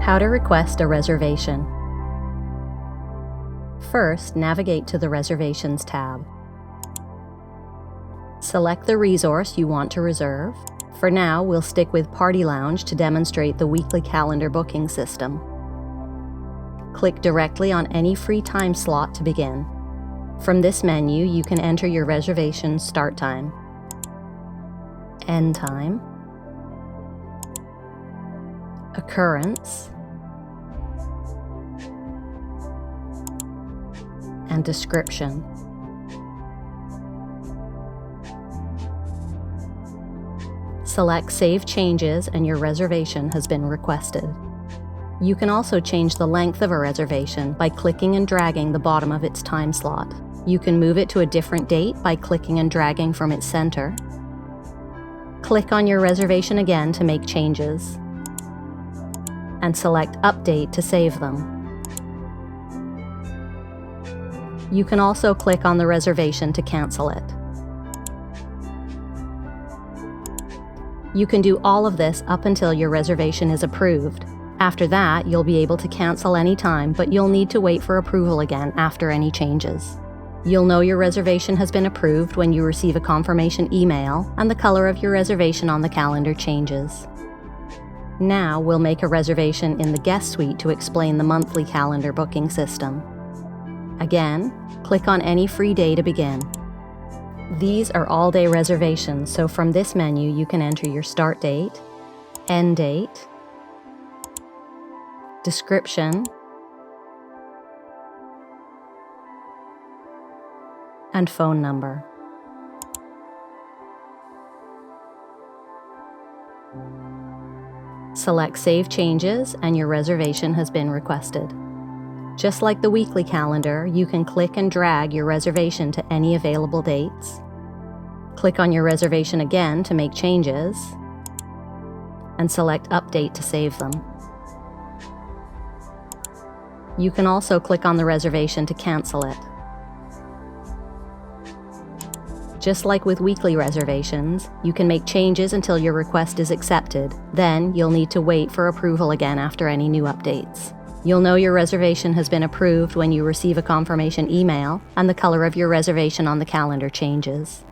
How to request a reservation. First, navigate to the Reservations tab. Select the resource you want to reserve. For now, we'll stick with Party Lounge to demonstrate the weekly calendar booking system. Click directly on any free time slot to begin. From this menu, you can enter your reservation's start time, end time, occurrence, and description. Select Save Changes and your reservation has been requested. You can also change the length of a reservation by clicking and dragging the bottom of its time slot. You can move it to a different date by clicking and dragging from its center. Click on your reservation again to make changes, and select Update to save them. You can also click on the reservation to cancel it. You can do all of this up until your reservation is approved. After that, you'll be able to cancel anytime, but you'll need to wait for approval again after any changes. You'll know your reservation has been approved when you receive a confirmation email and the color of your reservation on the calendar changes. Now we'll make a reservation in the guest suite to explain the monthly calendar booking system. Again, click on any free day to begin. These are all-day reservations, so from this menu you can enter your start date, end date, description, and phone number. Select Save Changes and your reservation has been requested. Just like the weekly calendar, you can click and drag your reservation to any available dates. Click on your reservation again to make changes, and select Update to save them. You can also click on the reservation to cancel it. Just like with weekly reservations, you can make changes until your request is accepted. Then you'll need to wait for approval again after any new updates. You'll know your reservation has been approved when you receive a confirmation email and the color of your reservation on the calendar changes.